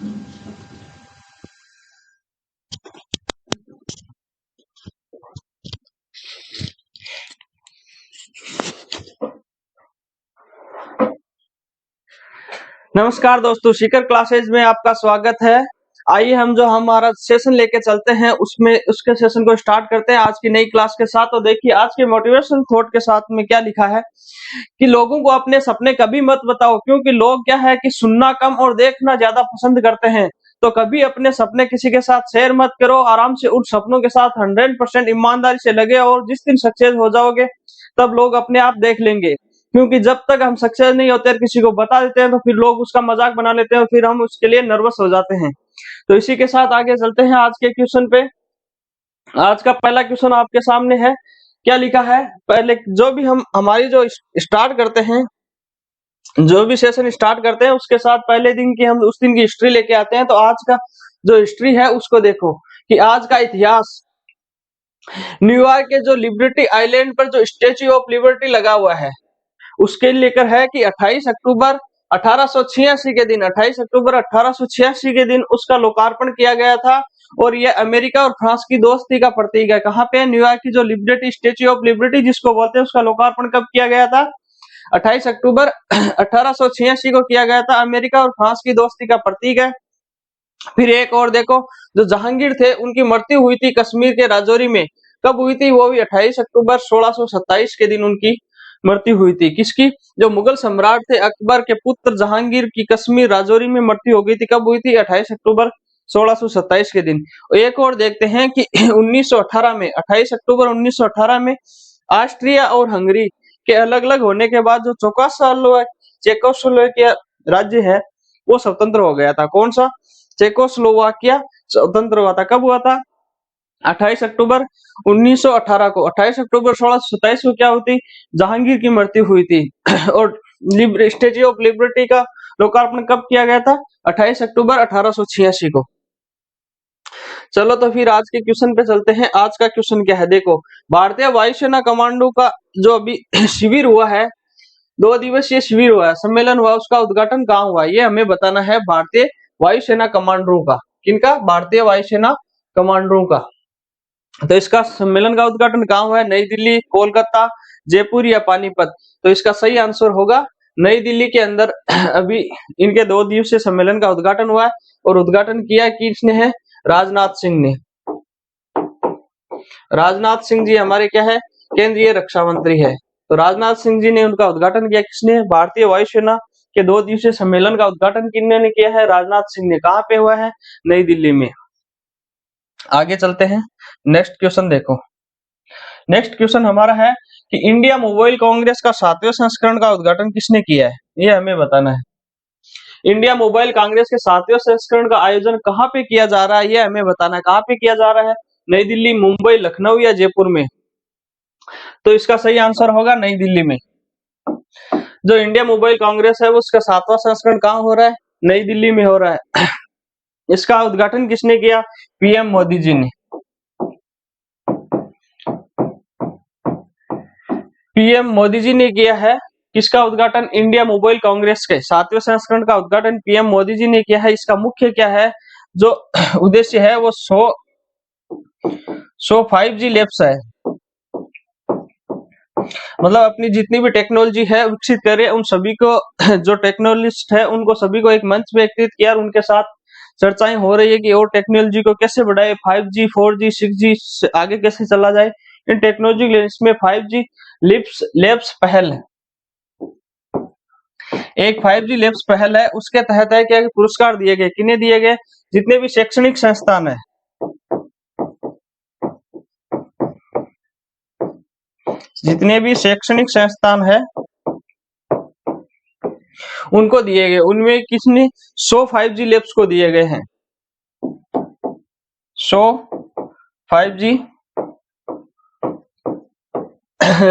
नमस्कार दोस्तों, शिखर क्लासेज में आपका स्वागत है। आइए हम जो हमारा सेशन लेके चलते हैं उसमें उसके सेशन को स्टार्ट करते हैं आज की नई क्लास के साथ। तो देखिए आज के मोटिवेशन थॉट के साथ में क्या लिखा है कि लोगों को अपने सपने कभी मत बताओ, क्योंकि लोग क्या है कि सुनना कम और देखना ज्यादा पसंद करते हैं। तो कभी अपने सपने किसी के साथ शेयर मत करो। आराम से उन सपनों के साथ 100% ईमानदारी से लगे और जिस दिन सक्सेस हो जाओगे तब लोग अपने आप देख लेंगे। क्योंकि जब तक हम सक्सेस नहीं होते और किसी को बता देते हैं तो फिर लोग उसका मजाक बना लेते हैं और फिर हम उसके लिए नर्वस हो जाते हैं। तो इसी के साथ आगे चलते हैं आज के क्वेश्चन पे। आज का पहला क्वेश्चन आपके सामने है। क्या लिखा है, पहले जो भी हम हमारी जो स्टार्ट करते हैं, जो भी सेशन स्टार्ट करते हैं उसके साथ पहले दिन की हम उस दिन की हिस्ट्री लेके आते हैं। तो आज का जो हिस्ट्री है उसको देखो कि आज का इतिहास, न्यूयॉर्क के जो लिबर्टी आइलैंड पर जो स्टेच्यू ऑफ लिबर्टी लगा हुआ है उसके लेकर है कि 28 अक्टूबर 1886 के दिन 28 अक्टूबर 1886 के दिन उसका लोकार्पण किया गया था। और यह अमेरिका और फ्रांस की दोस्ती का प्रतीक है। कहाँ पे, न्यूयॉर्क की जो लिबर्टी स्टेच्यू ऑफ लिबर्टी जिसको बोलते हैं उसका लोकार्पण कब किया गया था? 28 अक्टूबर 1886 को किया गया था। अमेरिका और फ्रांस की दोस्ती का प्रतीक है। फिर एक और देखो, जो जहांगीर थे उनकी मृत्यु हुई थी कश्मीर के राजौरी में। कब हुई थी? वो भी 28 अक्टूबर 1627 के दिन उनकी मृत्यु हुई थी। किसकी? जो मुगल सम्राट थे अकबर के पुत्र जहांगीर की कश्मीर राजौरी में मृत्यु हो गई थी। कब हुई थी? 28 अक्टूबर 1627 के दिन। एक और देखते हैं कि 1918 में 28 अक्टूबर 1918 में ऑस्ट्रिया और हंगरी के अलग अलग होने के बाद जो चेकोस्लोवाकिया राज्य है वो स्वतंत्र हो गया था। कौन सा? चेकोस्लोवाकिया स्वतंत्र हुआ था। कब हुआ था? 28 अक्टूबर 1918 को। 28 अक्टूबर 1627 को क्या होती? जहांगीर की मृत्यु हुई थी। और स्टेच्यू ऑफ लिबर्टी का लोकार्पण कब किया गया था? 28 अक्टूबर 1886 को। चलो तो फिर आज के क्वेश्चन पे चलते हैं। आज का क्वेश्चन क्या है, देखो। भारतीय वायुसेना कमांडो का जो अभी शिविर हुआ है, 2 दिवसीय शिविर हुआ है, सम्मेलन हुआ, उसका उद्घाटन कहाँ हुआ ये हमें बताना है। भारतीय वायुसेना कमांडरों का। किनका? भारतीय वायुसेना कमांडरों का। तो इसका सम्मेलन का उद्घाटन कहाँ हुआ है? नई दिल्ली, कोलकाता, जयपुर या पानीपत? तो इसका सही आंसर होगा नई दिल्ली के अंदर। अभी इनके 2 दिवसीय सम्मेलन का उद्घाटन हुआ है और उद्घाटन किया किसने है? राजनाथ सिंह ने। राजनाथ सिंह जी हमारे क्या है? केंद्रीय रक्षा मंत्री है। तो राजनाथ सिंह जी ने उनका उद्घाटन किया। किसने? भारतीय वायुसेना के 2 दिवसीय सम्मेलन का उद्घाटन किन्होंने किया है? राजनाथ सिंह ने। कहाँ पे हुआ है? नई दिल्ली में। आगे चलते हैं, नेक्स्ट क्वेश्चन देखो। नेक्स्ट क्वेश्चन हमारा है कि इंडिया मोबाइल कांग्रेस का 7वें संस्करण का उद्घाटन किसने किया है? ये हमें बताना है। इंडिया मोबाइल कांग्रेस के 7वें संस्करण का आयोजन कहाँ पे किया जा रहा है ये हमें बताना है। कहाँ पे किया जा रहा है? नई दिल्ली, मुंबई, लखनऊ या जयपुर में? तो इसका सही आंसर होगा नई दिल्ली में। जो इंडिया मोबाइल कांग्रेस है वो उसका 7वां संस्करण कहाँ हो रहा है? नई दिल्ली में हो रहा है। इसका उद्घाटन किसने किया? पीएम मोदी जी ने। पीएम मोदी जी ने किया है। किसका उद्घाटन? इंडिया मोबाइल कांग्रेस के 7वें संस्करण का उद्घाटन पीएम मोदी जी ने किया है। इसका मुख्य क्या है जो उद्देश्य है? वो 100 5G लैब्स है। मतलब अपनी जितनी भी टेक्नोलॉजी है विकसित करे, उन सभी को जो टेक्नोलॉजिस्ट है उनको सभी को एक मंच पे एकत्रित किया और उनके साथ चर्चाएं हो रही है कि और टेक्नोलॉजी को कैसे बढ़ाए, 5G 4G 6G आगे कैसे चला जाए इन टेक्नोलॉजी। इसमें 5G लैब्स पहल है, एक 5G लैब्स पहल है। उसके तहत है क्या पुरस्कार दिए गए? किन्हें दिए गए? जितने भी शैक्षणिक संस्थान है, जितने भी शैक्षणिक संस्थान है उनको दिए गए। उनमें किसने? 100 5G लैब्स को दिए गए हैं। 100 5G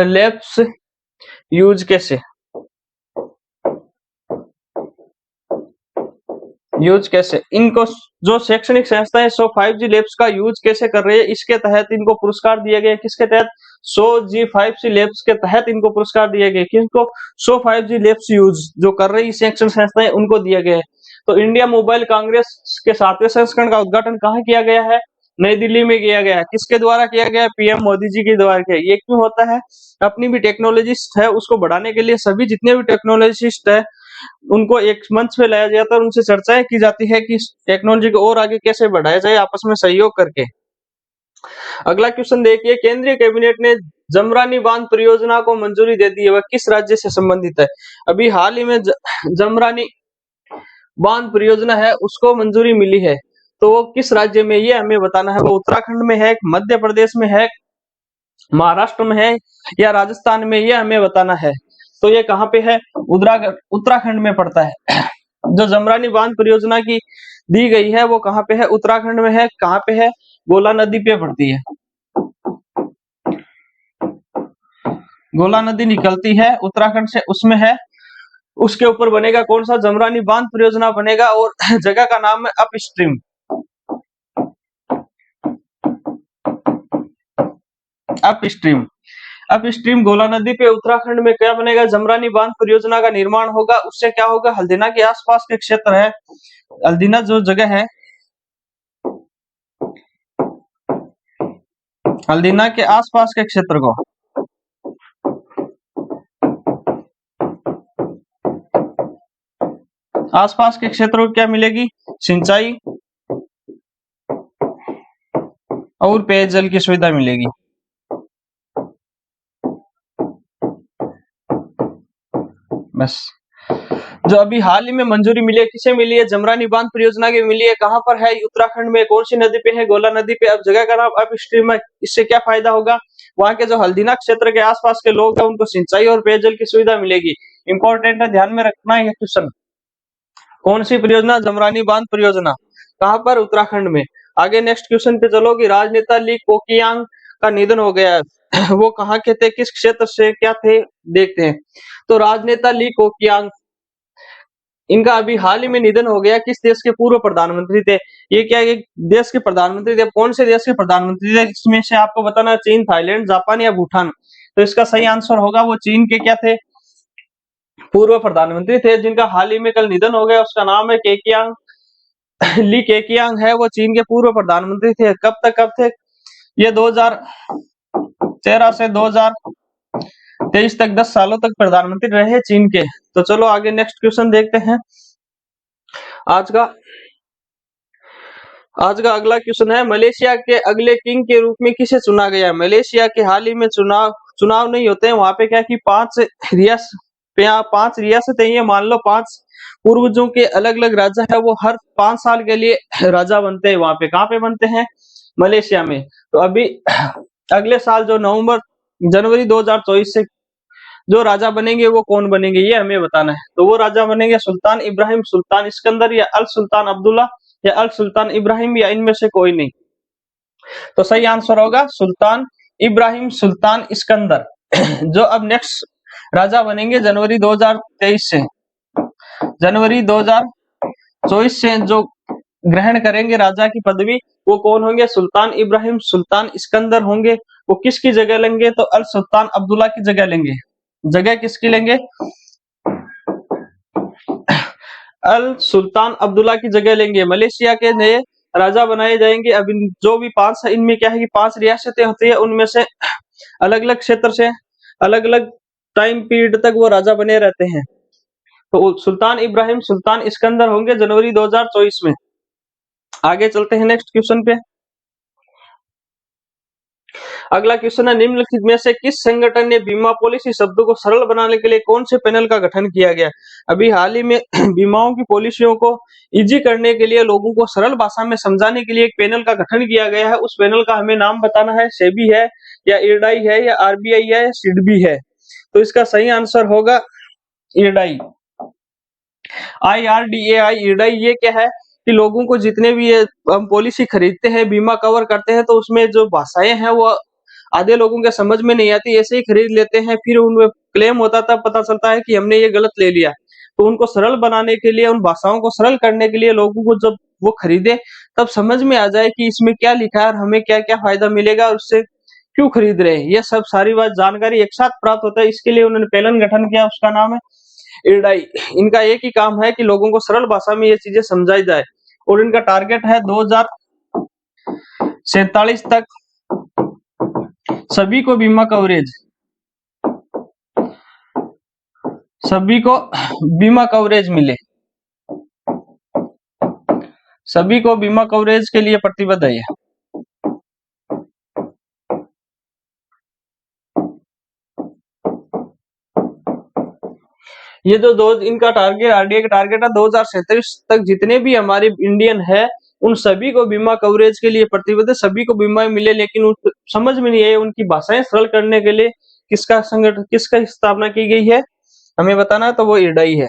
लैब्स यूज कैसे इनको जो शैक्षणिक संस्थाएं 100 5G लैब्स का यूज कैसे कर रही है इसके तहत इनको पुरस्कार दिए गए। किसके तहत? 100 5G लैब्स के तहत इनको पुरस्कार दिए गए। किसको? 100 5G लैब्स यूज जो कर रही शैक्षणिक संस्थाएं उनको दिए गए। तो इंडिया मोबाइल कांग्रेस के 7वें संस्करण का उद्घाटन कहाँ किया गया है? नई दिल्ली में किया गया है। किसके द्वारा किया गया है? पीएम मोदी जी के द्वारा किया। ये क्यों होता है? अपनी भी टेक्नोलॉजिस्ट है उसको बढ़ाने के लिए सभी जितने भी टेक्नोलॉजिस्ट है उनको एक मंच पे लाया जाता है और उनसे चर्चाएं की जाती है कि इस टेक्नोलॉजी को और आगे कैसे बढ़ाया जाए आपस में सहयोग करके। अगला क्वेश्चन देखिए, केंद्रीय कैबिनेट ने जमरानी बांध परियोजना को मंजूरी दे दी है, वह किस राज्य से संबंधित है? अभी हाल ही में जमरानी बांध परियोजना है उसको मंजूरी मिली है, तो वो किस राज्य में ये हमें बताना है। वो उत्तराखंड में है, मध्य प्रदेश में है, महाराष्ट्र में है या राजस्थान में, ये हमें बताना है। तो ये कहाँ पे है? उत्तराखंड में पड़ता है। जो जमरानी बांध परियोजना की दी गई है वो कहाँ पे है? उत्तराखंड में है। कहाँ पे है? गोला नदी पे पड़ती है। गोला नदी निकलती है उत्तराखंड से, उसमें है। उसके ऊपर बनेगा कौन सा? जमरानी बांध परियोजना बनेगा और जगह का नाम है अपस्ट्रीम। अपस्ट्रीम अपस्ट्रीम गोला नदी पे उत्तराखंड में क्या बनेगा? जमरानी बांध परियोजना का निर्माण होगा। उससे क्या होगा? हल्दीना के आसपास के क्षेत्र है, हल्दीना जो जगह है, हल्दीना के आसपास के क्षेत्र को आसपास के क्षेत्र को क्या मिलेगी? सिंचाई और पेयजल की सुविधा मिलेगी। बस। जो अभी हाल ही में मंजूरी मिली है, किसे मिली है? जमरानी बांध परियोजना की मिली है। कहां पर है? उत्तराखंड में। कौन सी नदी पे है? गोला नदी पे। अब जगह का नाम अपस्ट्रीम है। इससे क्या फायदा होगा? वहां के जो हल्दीना क्षेत्र के आसपास के लोग हैं उनको सिंचाई और पेयजल की सुविधा मिलेगी। इंपॉर्टेंट है, ध्यान में रखना है क्वेश्चन। कौन सी परियोजना? जमरानी बांध परियोजना। कहां पर? उत्तराखंड में। आगे नेक्स्ट क्वेश्चन पे चलो कि राजनेता ली कोकियांग का निधन हो गया है। वो कहाँ के थे? किस क्षेत्र से क्या थे? देखते हैं। तो राजनेता ली कोकियांग, इनका अभी हाल ही में निधन हो गया। किस देश के पूर्व प्रधानमंत्री थे? ये क्या एक देश के प्रधानमंत्री थे? कौन से देश के प्रधानमंत्री थे? इसमें से आपको बताना, चीन, थाईलैंड, जापान या भूटान। तो इसका सही आंसर होगा वो चीन के क्या थे? पूर्व प्रधानमंत्री थे, जिनका हाल ही में कल निधन हो गया। उसका नाम है केकियांग। ली केकियांग है, वो चीन के पूर्व प्रधानमंत्री थे। कब थे ये? 2013 से 2023 तक 10 सालों तक प्रधानमंत्री रहे चीन के। तो चलो आगे नेक्स्ट क्वेश्चन देखते हैं। आज का अगला क्वेश्चन है, मलेशिया के अगले किंग के रूप में किसे चुना गया? मलेशिया के हाल ही में चुनाव नहीं होते हैं वहां पे। क्या कि 5 रियासतें, ये मान लो 5 पूर्वजों के अलग अलग राजा है, वो हर 5 साल के लिए राजा बनते हैं वहां पे। कहाँ पे बनते हैं? मलेशिया में। तो अभी अगले साल जो जनवरी 2024 से जो राजा बनेंगे वो कौन बनेंगे, ये हमें बताना है। तो वो राजा बनेंगे सुल्तान इब्राहिम, सुल्तान इस्कंदर या अल सुल्तान अब्दुल्ला या अल सुल्तान इब्राहिम या इनमें से कोई नहीं। तो सही आंसर होगा सुल्तान इब्राहिम, सुल्तान इस्कंदर। जो अब नेक्स्ट राजा बनेंगे जनवरी 2023 से, जनवरी 2024 से जो ग्रहण करेंगे राजा की पदवी, वो कौन होंगे? सुल्तान इब्राहिम, सुल्तान इस्कंदर होंगे। वो किसकी जगह लेंगे? तो अल सुल्तान अब्दुल्ला की जगह लेंगे। जगह किसकी लेंगे? अल सुल्तान अब्दुल्ला की जगह लेंगे। मलेशिया के नए राजा बनाए जाएंगे। अब जो भी 5 है, इनमें क्या है कि 5 रियासतें होती है, उनमें से अलग अलग क्षेत्र से अलग अलग टाइम पीरियड तक वो राजा बने रहते हैं। तो सुल्तान इब्राहिम, सुल्तान इस्कंदर होंगे जनवरी 2024 में। आगे चलते हैं नेक्स्ट क्वेश्चन पे। अगला क्वेश्चन है, निम्नलिखित में से किस संगठन ने बीमा पॉलिसी शब्द को सरल बनाने के लिए कौन से पैनल का गठन किया गया? अभी हाल ही में बीमाओं की पॉलिसियों को इजी करने के लिए, लोगों को सरल भाषा में समझाने के लिए एक पैनल का गठन किया गया है। उस पैनल का हमें नाम बताना है। सेबी है या इरडाई है या आरबीआई है या सिडबी है। तो इसका सही आंसर होगा इरडाई, IRDAI, इरडाई। ये क्या है कि लोगों को जितने भी ये हम पॉलिसी खरीदते हैं, बीमा कवर करते हैं, तो उसमें जो भाषाएं हैं वो आधे लोगों के समझ में नहीं आती, ऐसे ही खरीद लेते हैं। फिर उनमें क्लेम होता तब पता चलता है कि हमने ये गलत ले लिया। तो उनको सरल बनाने के लिए, उन भाषाओं को सरल करने के लिए, लोगों को जब वो खरीदे तब समझ में आ जाए कि इसमें क्या लिखा है और हमें क्या क्या फायदा मिलेगा और उससे क्यों खरीद रहे हैं, ये सब सारी बात जानकारी एक साथ प्राप्त होता है। इसके लिए उन्होंने पैनल गठन किया, उसका नाम है इरडाई, इनका एक ही काम है कि लोगों को सरल भाषा में ये चीजें समझाई जाए और इनका टारगेट है 2047 तक सभी को बीमा कवरेज, सभी को बीमा कवरेज मिले, सभी को बीमा कवरेज के लिए प्रतिबद्ध है। ये जो दो इनका टारगेट, आरडीए का टारगेट है 2047 तक जितने भी हमारे इंडियन है उन सभी को बीमा कवरेज के लिए प्रतिबद्ध है, सभी को बीमा मिले। लेकिन समझ में नहीं है उनकी भाषाएं सरल करने के लिए किसका संगठन, किसका स्थापना की गई है हमें बताना है, तो वो इरडाई है।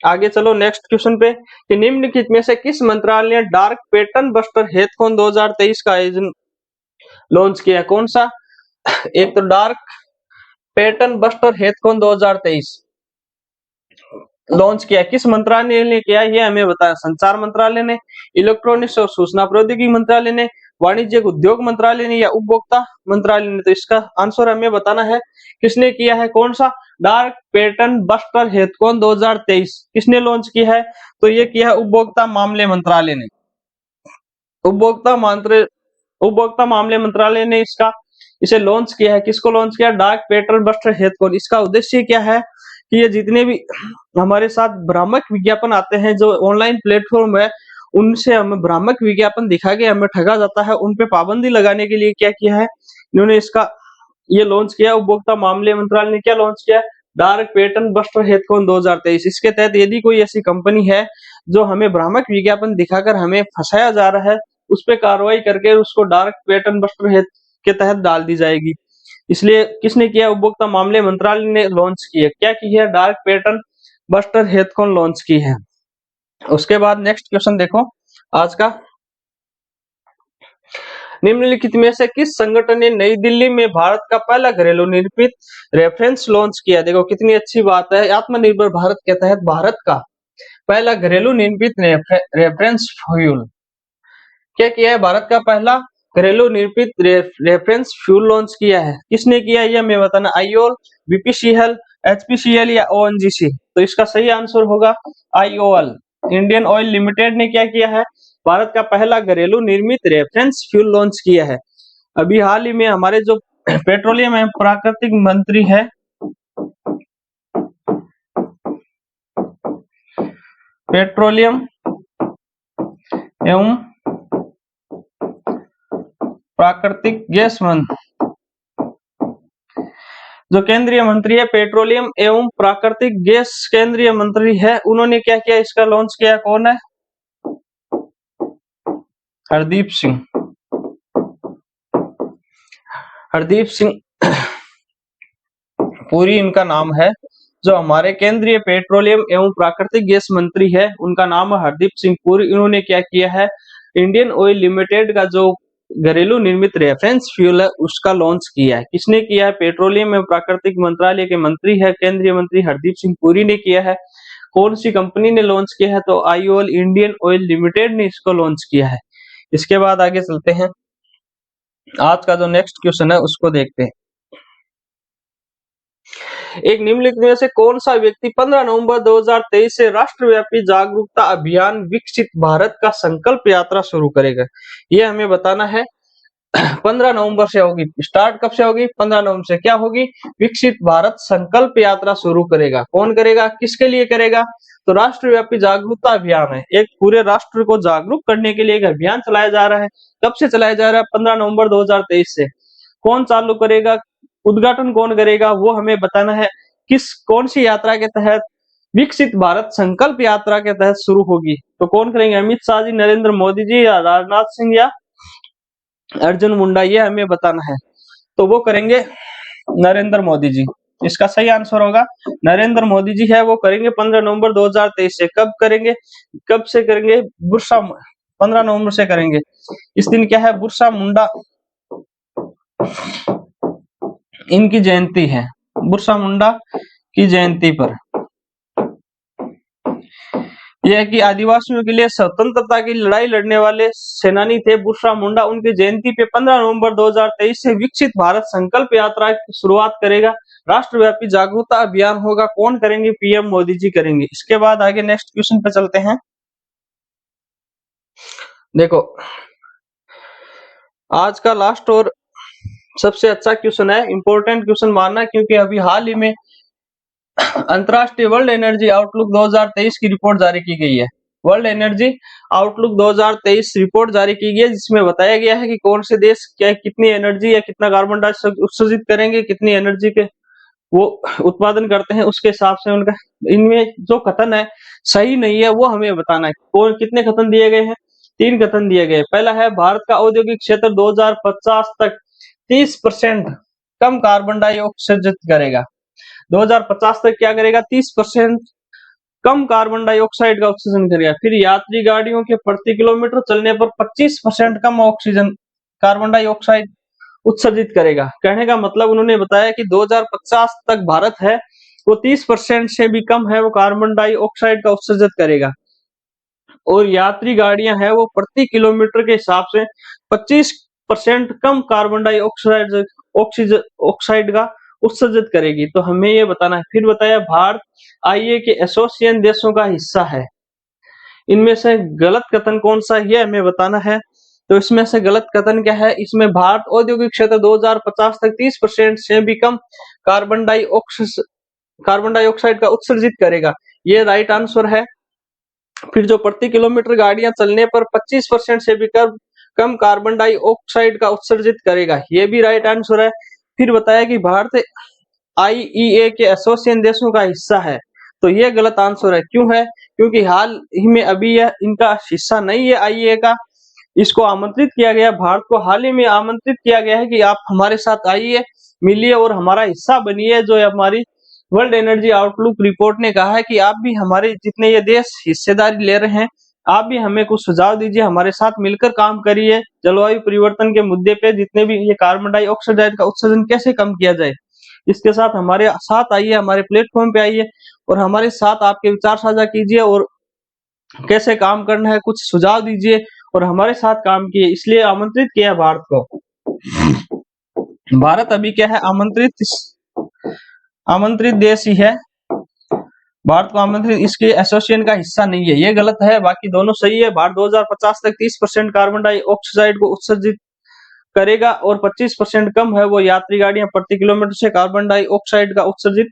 आगे चलो नेक्स्ट क्वेश्चन पे कि निम्नलिखित में से किस मंत्रालय ने डार्क पैटर्न बस्टर हेथफोन 2023 का आयोजन लॉन्च किया? कौन सा? एक तो डार्क पैटर्न बस्टर हेथफोन 2023 लॉन्च किया, किस मंत्रालय ने किया ये हमें बताया। संचार मंत्रालय ने, इलेक्ट्रॉनिक्स और सूचना प्रौद्योगिकी मंत्रालय ने, वाणिज्य उद्योग मंत्रालय ने या उपभोक्ता मंत्रालय ने? तो इसका आंसर हमें बताना है किसने किया है। कौन सा? डार्क पैटर्न बस्टर हेथफोन 2023 किसने लॉन्च किया है? तो ये किया है उपभोक्ता मामले मंत्रालय ने। उपभोक्ता मामले मंत्रालय ने इसे लॉन्च किया है। किसको लॉन्च किया? डार्क पैटर्न बस्टर हेथफोन। इसका उद्देश्य क्या है कि ये जितने भी हमारे साथ भ्रामक विज्ञापन आते हैं, जो ऑनलाइन प्लेटफॉर्म है, उनसे हमें भ्रामक विज्ञापन दिखा के हमें ठगा जाता है, उन पे पाबंदी लगाने के लिए क्या किया है इन्होंने, ये लॉन्च किया। उपभोक्ता मामले मंत्रालय ने क्या लॉन्च किया? डार्क पैटर्न बस्टर हेथफोन 2023। इसके तहत यदि कोई ऐसी कंपनी है जो हमें भ्रामक विज्ञापन दिखाकर हमें फंसाया जा रहा है, उस पर कार्रवाई करके उसको डार्क पैटर्न बस्टर हेथ के तहत डाल दी जाएगी। इसलिए किसने किया? उपभोक्ता मामले मंत्रालय ने लॉन्च किया। क्या की है? डार्क पैटर्न बस्टर हेथफोन लॉन्च की है। उसके बाद नेक्स्ट क्वेश्चन देखो आज का, निम्नलिखित में से किस संगठन ने नई दिल्ली में भारत का पहला घरेलू निर्मित रेफरेंस लॉन्च किया? देखो कितनी अच्छी बात है, आत्मनिर्भर भारत के तहत भारत का पहला घरेलू निर्मित रेफरेंस फ्यूल क्या किया है? भारत का पहला घरेलू निर्मित रेफरेंस फ्यूल लॉन्च किया है। किसने किया ये हमें बताना। आईओएल, बीपीसीएल, एचपीसीएल या ओएनजीसी? तो इसका सही आंसर होगा आईओएल, इंडियन ऑयल लिमिटेड ने क्या किया है? भारत का पहला घरेलू निर्मित रेफरेंस फ्यूल लॉन्च किया है। अभी हाल ही में हमारे जो पेट्रोलियम एवं प्राकृतिक मंत्री है, पेट्रोलियम एवं प्राकृतिक गैस मंत्री, जो केंद्रीय मंत्री है पेट्रोलियम एवं प्राकृतिक गैस केंद्रीय मंत्री है, उन्होंने क्या किया? इसका लॉन्च किया। कौन है? हरदीप सिंह, हरदीप सिंह पुरी इनका नाम है। जो हमारे केंद्रीय पेट्रोलियम एवं प्राकृतिक गैस मंत्री है उनका नाम है हरदीप सिंह पुरी। इन्होंने क्या किया है? इंडियन ऑयल लिमिटेड का जो घरेलू निर्मित रेफरेंस फ्यूल है उसका लॉन्च किया है। किसने किया है? पेट्रोलियम एवं प्राकृतिक मंत्रालय के मंत्री है, केंद्रीय मंत्री हरदीप सिंह पुरी ने किया है। कौन सी कंपनी ने लॉन्च किया है? तो आईओएल, इंडियन ऑयल लिमिटेड ने इसको लॉन्च किया है। इसके बाद आगे चलते हैं, आज का जो नेक्स्ट क्वेश्चन है उसको देखते हैं। एक निम्नलिखित में से कौन सा व्यक्ति 15 नवंबर 2023 से राष्ट्रव्यापी जागरूकता अभियान विकसित भारत का संकल्प यात्रा शुरू करेगा? ये हमें बताना है। 15 नवंबर से होगी, स्टार्ट कब से होगी? 15 नवंबर से। क्या होगी? विकसित भारत संकल्प यात्रा शुरू करेगा। कौन करेगा? किसके लिए करेगा? तो राष्ट्रव्यापी जागरूकता अभियान है, एक पूरे राष्ट्र को जागरूक करने के लिए एक अभियान चलाया जा रहा है। कब से चलाया जा रहा है? 15 नवंबर 2023 से। कौन चालू करेगा? उद्घाटन कौन करेगा? वो हमें बताना है। कौन सी यात्रा के तहत? विकसित भारत संकल्प यात्रा के तहत शुरू होगी। तो कौन करेंगे? अमित शाह जी, नरेंद्र मोदी जी, या राजनाथ सिंह, या अर्जुन मुंडा? ये हमें बताना है। तो वो करेंगे नरेंद्र मोदी जी। इसका सही आंसर होगा नरेंद्र मोदी जी है, वो करेंगे 15 नवंबर 2023 से। कब करेंगे? कब से करेंगे? 15 नवंबर से करेंगे। इस दिन क्या है? बिरसा मुंडा इनकी जयंती है, बिरसा मुंडा की जयंती पर। यह कि आदिवासियों के लिए स्वतंत्रता की लड़ाई लड़ने वाले सेनानी थे बिरसा मुंडा। उनकी जयंती पे 15 नवंबर 2023 से विकसित भारत संकल्प यात्रा की शुरुआत करेगा राष्ट्रव्यापी जागरूकता अभियान होगा, कौन करेंगे? पीएम मोदी जी करेंगे। इसके बाद आगे नेक्स्ट क्वेश्चन पे चलते हैं। देखो, आज का लास्ट और सबसे अच्छा क्वेश्चन है, इंपॉर्टेंट क्वेश्चन मानना, क्योंकि अभी हाल ही में अंतर्राष्ट्रीय वर्ल्ड एनर्जी आउटलुक 2023 की रिपोर्ट जारी की गई है। वर्ल्ड एनर्जी आउटलुक 2023 रिपोर्ट जारी की गई है, जिसमें बताया गया है कि कौन से देश क्या कितनी एनर्जी या कितना कार्बन डाइऑक्साइड उत्सर्जित करेंगे, कितनी एनर्जी के वो उत्पादन करते हैं, उसके हिसाब से उनका इनमें जो कथन है सही नहीं है, वो हमें बताना है। कौन कितने कथन दिए गए हैं? 3 कथन दिए गए। पहला है, भारत का औद्योगिक क्षेत्र 2050 तक 30% कम कार्बन डाइऑक्साइड करेगा। 2050 तक क्या करेगा? 30% कम कार्बन डाइऑक्साइड का उत्सर्जन करेगा। फिर यात्री गाड़ियों के प्रति किलोमीटर चलने पर 25% कम ऑक्सीजन कार्बन डाइऑक्साइड उत्सर्जित करेगा। कहने का मतलब उन्होंने बताया कि 2050 तक भारत है वो 30% से भी कम है, वो कार्बन डाइऑक्साइड का उत्सर्जित करेगा। और यात्री गाड़ियां हैं वो प्रति किलोमीटर के हिसाब से 25% कम कार्बन डाइऑक्साइड ऑक्साइड का उत्सर्जित करेगी। तो हमें ये बताना है। फिर बताया, भारत आईए के एसोसिएशन देशों का हिस्सा है। इनमें से गलत कथन कौन सा है, हमें बताना है। तो इसमें से गलत कथन क्या है? इसमें भारत औद्योगिक क्षेत्र 2050 तक 30% से भी कम कार्बन डाइऑक्साइड का उत्सर्जित करेगा, ये राइट आंसर है। फिर जो प्रति किलोमीटर गाड़ियां चलने पर 25% से भी कम कार्बन डाइऑक्साइड का उत्सर्जित करेगा, ये भी राइट आंसर है। फिर बताया कि भारत आईईए के एसोसिएशन देशों का हिस्सा है, तो ये गलत आंसर है। क्यों है? क्योंकि हाल ही में अभी यह इनका हिस्सा नहीं है आईईए का। इसको आमंत्रित किया गया, भारत को हाल ही में आमंत्रित किया गया है कि आप हमारे साथ आइए, मिलिए और हमारा हिस्सा बनिए। जो हमारी वर्ल्ड एनर्जी आउटलुक रिपोर्ट ने कहा है कि आप भी हमारे जितने ये देश हिस्सेदारी ले रहे हैं, आप भी हमें कुछ सुझाव दीजिए, हमारे साथ मिलकर काम करिए। जलवायु परिवर्तन के मुद्दे पे जितने भी ये कार्बन डाइऑक्साइड का उत्सर्जन कैसे कम किया जाए, इसके साथ हमारे साथ आइए, हमारे प्लेटफॉर्म पे आइए और हमारे साथ आपके विचार साझा कीजिए और कैसे काम करना है कुछ सुझाव दीजिए और हमारे साथ काम किए। इसलिए आमंत्रित किया भारत को। भारत अभी क्या है? आमंत्रित देश ही है। भारत को आमंत्रित, इसके एसोसिएशन का हिस्सा नहीं है, ये गलत है। बाकी दोनों सही है। भारत 2050 तक 30% कार्बन डाइऑक्साइड को उत्सर्जित करेगा और 25% कम है वो यात्री गाड़ियां प्रति किलोमीटर से कार्बन डाइऑक्साइड का उत्सर्जित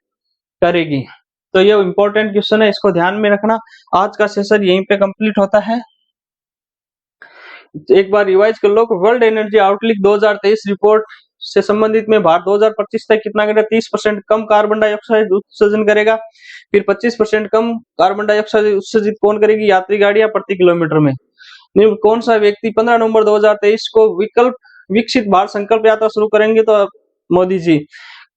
करेगी। तो ये इंपॉर्टेंट क्वेश्चन है, इसको ध्यान में रखना। आज का सेशन यहीं पे कंप्लीट होता है। एक बार रिवाइज कर लो। वर्ल्ड एनर्जी आउटलुक 2023 रिपोर्ट से संबंधित में भारत 2025 तक कितना करेगा? 30% कम कार्बन डाइऑक्साइड उत्सर्जन करेगा। फिर 25% कम कार्बन डाइऑक्साइड उत्सर्जित कौन करेगी? यात्री गाड़ियां प्रति किलोमीटर में। कौन सा व्यक्ति 15 नवंबर 2023 को विकसित भारत संकल्प यात्रा शुरू करेंगे? तो मोदी जी।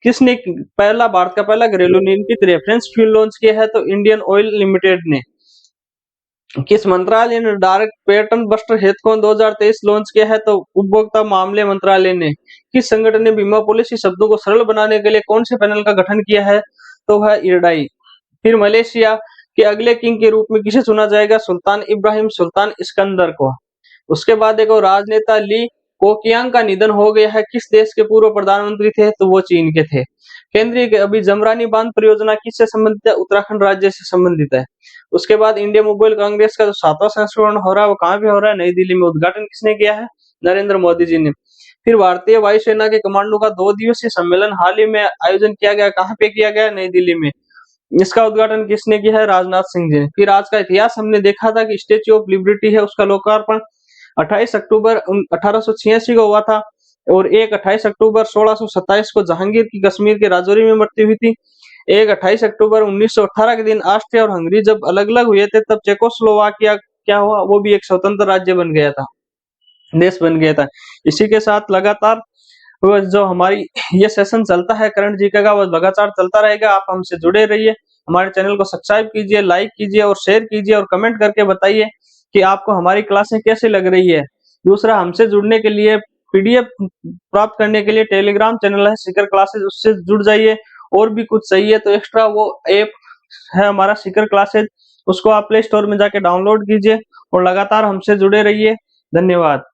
किसने भारत का पहला घरेलू नियंत्रित रेफरेंस फ्यूल लॉन्च किया है? तो इंडियन ऑयल लिमिटेड ने। किस मंत्रालय ने डायरेक्ट पैटर्न बस्टर हेथकॉन 2023 लॉन्च किया है? तो उपभोक्ता मामले मंत्रालय ने। किस संगठन ने बीमा पॉलिसी शब्दों को सरल बनाने के लिए कौन से पैनल का गठन किया है? तो है इरडाई। फिर मलेशिया के अगले किंग के रूप में किसे चुना जाएगा? सुल्तान इब्राहिम सुल्तान इस्कंदर को। उसके बाद देखो, राजनेता ली कोकियांग का निधन हो गया है, किस देश के पूर्व प्रधानमंत्री थे? तो वो चीन के थे। केंद्रीय अभी जमरानी बांध परियोजना किससे संबंधित है? उत्तराखंड राज्य से संबंधित है। उसके बाद इंडिया मोबाइल कांग्रेस का जो 7वां संस्करण हो रहा है वो कहाँ पे हो रहा है? नई दिल्ली में। उद्घाटन किसने किया है? नरेंद्र मोदी जी ने। फिर भारतीय वायुसेना के कमांडो का 2 दिवसीय सम्मेलन हाल ही में आयोजन किया गया, कहाँ पे किया गया? नई दिल्ली में। इसका उद्घाटन किसने किया है? राजनाथ सिंह जी ने। फिर आज का इतिहास हमने देखा था कि स्टेच्यू ऑफ लिबर्टी है, उसका लोकार्पण 28 अक्टूबर 1886 को हुआ था और 28 अक्टूबर 1627 को जहांगीर की कश्मीर के राजौरी में मृत्यु हुई थी। 28 अक्टूबर 1918 के दिन ऑस्ट्रिया और हंगरी जब अलग अलग हुए थे, तब चेकोस्लोवाकिया क्या हुआ? वो भी एक स्वतंत्र राज्य बन गया था, देश बन गया था। इसी के साथ लगातार वो जो हमारी ये सेशन चलता है करंट जीके का, वो लगातार चलता रहेगा। आप हमसे जुड़े रहिए, हमारे चैनल को सब्सक्राइब कीजिए, लाइक कीजिए और शेयर कीजिए और कमेंट करके बताइए कि आपको हमारी क्लासें कैसे लग रही है। दूसरा, हमसे जुड़ने के लिए पीडीएफ प्राप्त करने के लिए टेलीग्राम चैनल है सीकर क्लासेज, उससे जुड़ जाइए। और भी कुछ चाहिए तो एक्स्ट्रा वो ऐप है हमारा सीकर क्लासेज, उसको आप प्ले स्टोर में जाके डाउनलोड कीजिए और लगातार हमसे जुड़े रहिए। धन्यवाद।